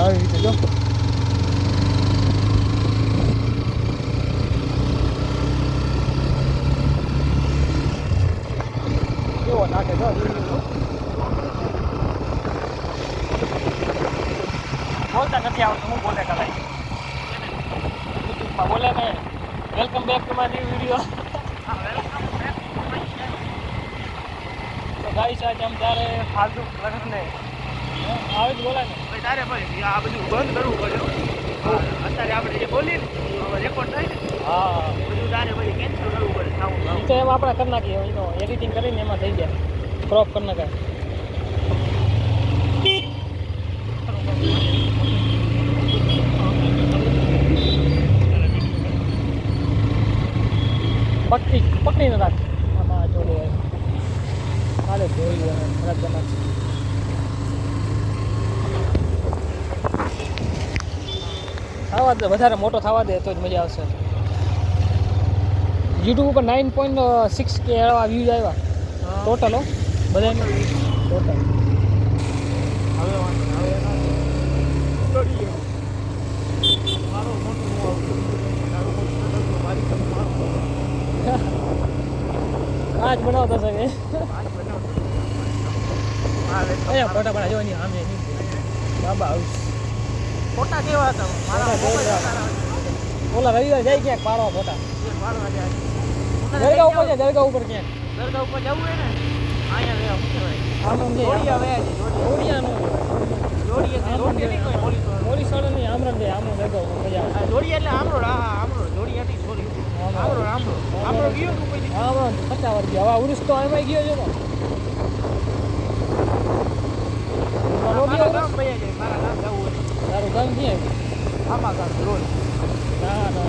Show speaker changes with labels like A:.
A: આવી રીતે જો કેવો નાખે જો બોલતા નથી આવતું હું બોલે કરાય યુટ્યુબમાં બોલે ને welcome back to my new video તો ગાઈસ આજે हम जा रहे हैं फालतू रखने આવે જ બોલાય ને
B: ભાઈ તારે ભાઈ આ બધું બંધ કરવું પડે અત્યારે આપણે જે બોલીએ ને રેકોર્ડ થાય ને
A: હા
B: બધું તારે ભાઈ કેન્સલ કરવું પડે સાઉન્ડ
A: એ તો એમ આપણે કરી નાખીએ એનો એડિટિંગ કરીને એમાં થઈ જાય ક્રોપ કરી નાખાય પકડીને રાખ આમાં જોડે કાલે જોઈ લે ખરાબ બનાવ થવા દે વધારે મોટો થવા દે તો જ મજા આવશે યુટ્યુબ ઉપર 9.6K એવા વ્યૂઝ આવ્યા ટોટલ બધાને ટોટલ
B: હવે મારો
A: આજ બનાવતો છે અહીંયા ફોટા પણ જોવાની આમે બાબા હાઉસ
B: ફોટા કેવા હતા મારા
A: ઓલા રવિવાર જાય ક્યાંક પાડવા ફોટા દરગાહ ઉપર છે દરગાહ ઉપર ક્યાંક
B: દરગાહ ઉપર જવું હોય ને અહીંયા શું કહેવાય
A: આમ છે
B: જોડિયા વયા છે
A: જોડિયાનું પોલીસ વાળો નહીં આમરણ છે આમરણ દરગાહ ઉપર મજા આવે
B: જોડિયા એટલે આમરોડ આમરોડ જોડિયા નહીં સોરી આમરોડ ગયો તું પછી
A: આમરણ 50 વર્ષ ગયો હવે ઉરુસ તો એમાં ગયો છે
B: મારા ગામ ભૈયા જાય મારા ગામ જવું હોય
A: તારું ગામ ક્યાં
B: આમાં ગામ રોડ
A: ના